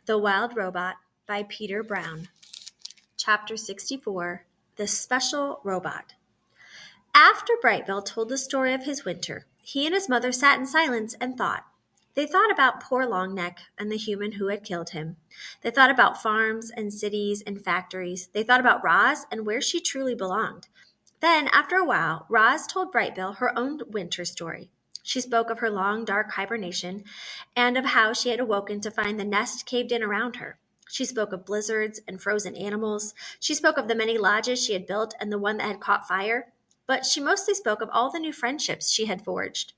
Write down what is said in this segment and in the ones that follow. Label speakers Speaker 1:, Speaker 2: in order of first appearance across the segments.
Speaker 1: The Wild Robot by Peter Brown. Chapter 64, The Special Robot. After Brightbill told the story of his winter, he and his mother sat in silence and thought. They thought about poor Longneck and the human who had killed him. They thought about farms and cities and factories. They thought about Roz and where she truly belonged. Then, after a while, Roz told Brightbill her own winter story. She spoke of her long, dark hibernation and of how she had awoken to find the nest caved in around her. She spoke of blizzards and frozen animals. She spoke of the many lodges she had built and the one that had caught fire. But she mostly spoke of all the new friendships she had forged.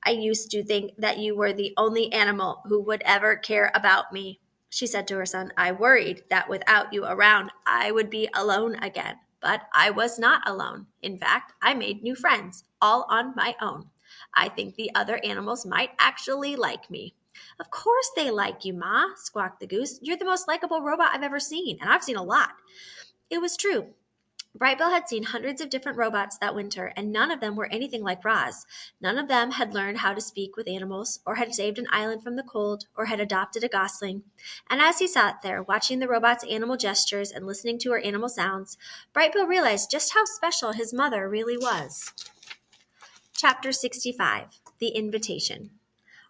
Speaker 1: I used to think that you were the only animal who would ever care about me, she said to her son. I worried that without you around, I would be alone again. But I was not alone. In fact, I made new friends, all on my own. I think the other animals might actually like me. Of course they like you, Ma, squawked the goose. You're the most likable robot I've ever seen, and I've seen a lot. It was true. Brightbill had seen hundreds of different robots that winter, and none of them were anything like Roz. None of them had learned how to speak with animals, or had saved an island from the cold, or had adopted a gosling. And as he sat there, watching the robot's animal gestures and listening to her animal sounds, Brightbill realized just how special his mother really was. Chapter 65, The Invitation.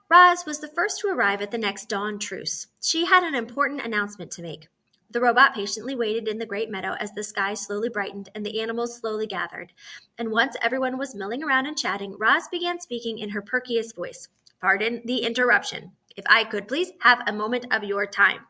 Speaker 1: Roz was the first to arrive at the next dawn truce. She had an important announcement to make. The robot patiently waited in the great meadow as the sky slowly brightened and the animals slowly gathered. And once everyone was milling around and chatting, Roz began speaking in her perkiest voice. Pardon the interruption. If I could please have a moment of your time.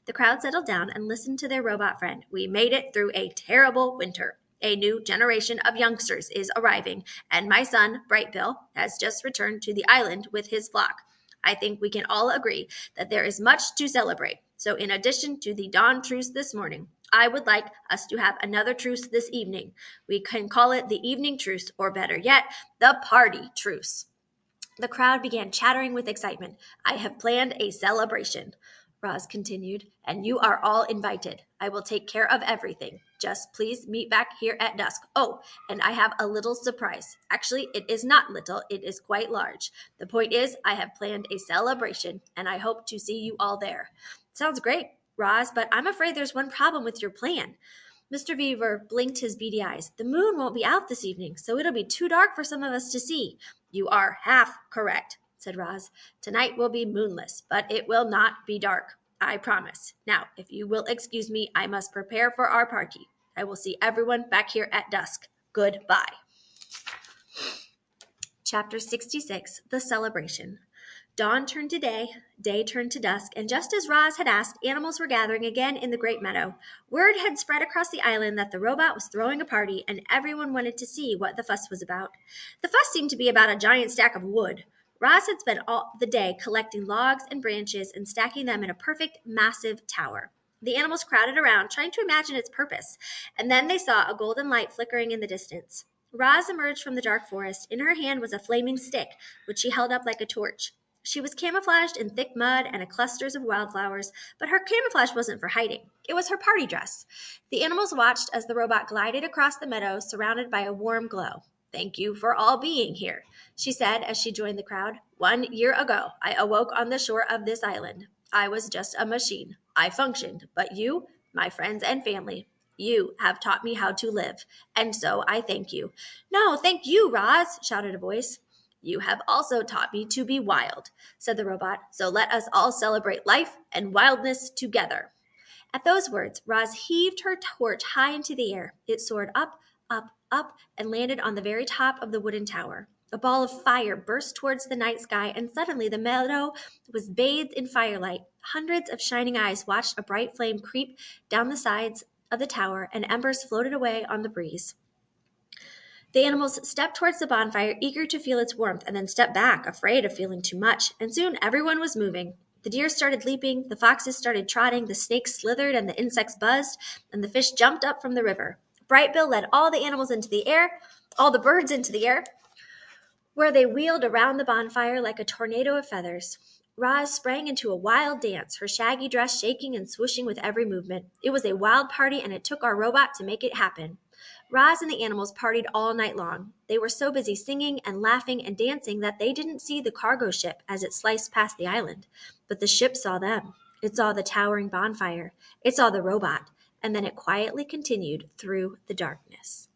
Speaker 1: The crowd settled down and listened to their robot friend. We made it through a terrible winter. A new generation of youngsters is arriving, and my son, Brightbill, has just returned to the island with his flock. I think we can all agree that there is much to celebrate. So in addition to the dawn truce this morning, I would like us to have another truce this evening. We can call it the evening truce, or better yet, the party truce. The crowd began chattering with excitement. I have planned a celebration, Roz continued, and you are all invited. I will take care of everything. Just please meet back here at dusk. Oh, and I have a little surprise. Actually, it is not little, it is quite large. The point is, I have planned a celebration, and I hope to see you all there. Sounds great, Roz, but I'm afraid there's one problem with your plan. Mr. Beaver blinked his beady eyes. The moon won't be out this evening, so it'll be too dark for some of us to see. You are half correct, said Roz. Tonight will be moonless, but it will not be dark. I promise. Now, if you will excuse me, I must prepare for our party. I will see everyone back here at dusk. Goodbye. Chapter 66, The Celebration. Dawn turned to day turned to dusk, and just as Roz had asked, animals were gathering again in the great meadow. Word had spread across the island that the robot was throwing a party, and everyone wanted to see what the fuss was about. The fuss seemed to be about a giant stack of wood. Roz had spent all the day collecting logs and branches and stacking them in a perfect, massive tower. The animals crowded around, trying to imagine its purpose, and then they saw a golden light flickering in the distance. Roz emerged from the dark forest. In her hand was a flaming stick, which she held up like a torch. She was camouflaged in thick mud and clusters of wildflowers, but her camouflage wasn't for hiding. It was her party dress. The animals watched as the robot glided across the meadow, surrounded by a warm glow. Thank you for all being here, she said as she joined the crowd. 1 year ago, I awoke on the shore of this island. I was just a machine. I functioned, but you, my friends and family, you have taught me how to live, and so I thank you. No, thank you, Roz, shouted a voice. You have also taught me to be wild, said the robot, so let us all celebrate life and wildness together. At those words, Roz heaved her torch high into the air. It soared up, up, up, and landed on the very top of the wooden tower. A ball of fire burst towards the night sky, and suddenly the meadow was bathed in firelight. Hundreds of shining eyes watched a bright flame creep down the sides of the tower, and embers floated away on the breeze. The animals stepped towards the bonfire, eager to feel its warmth, and then stepped back, afraid of feeling too much, and soon everyone was moving. The deer started leaping, the foxes started trotting, the snakes slithered, and the insects buzzed, and the fish jumped up from the river. Brightbill led all the animals into the air, all the birds into the air, where they wheeled around the bonfire like a tornado of feathers. Roz sprang into a wild dance, her shaggy dress shaking and swooshing with every movement. It was a wild party, and it took our robot to make it happen. Roz and the animals partied all night long. They were so busy singing and laughing and dancing that they didn't see the cargo ship as it sliced past the island. But the ship saw them. It saw the towering bonfire. It saw the robot. And then it quietly continued through the darkness.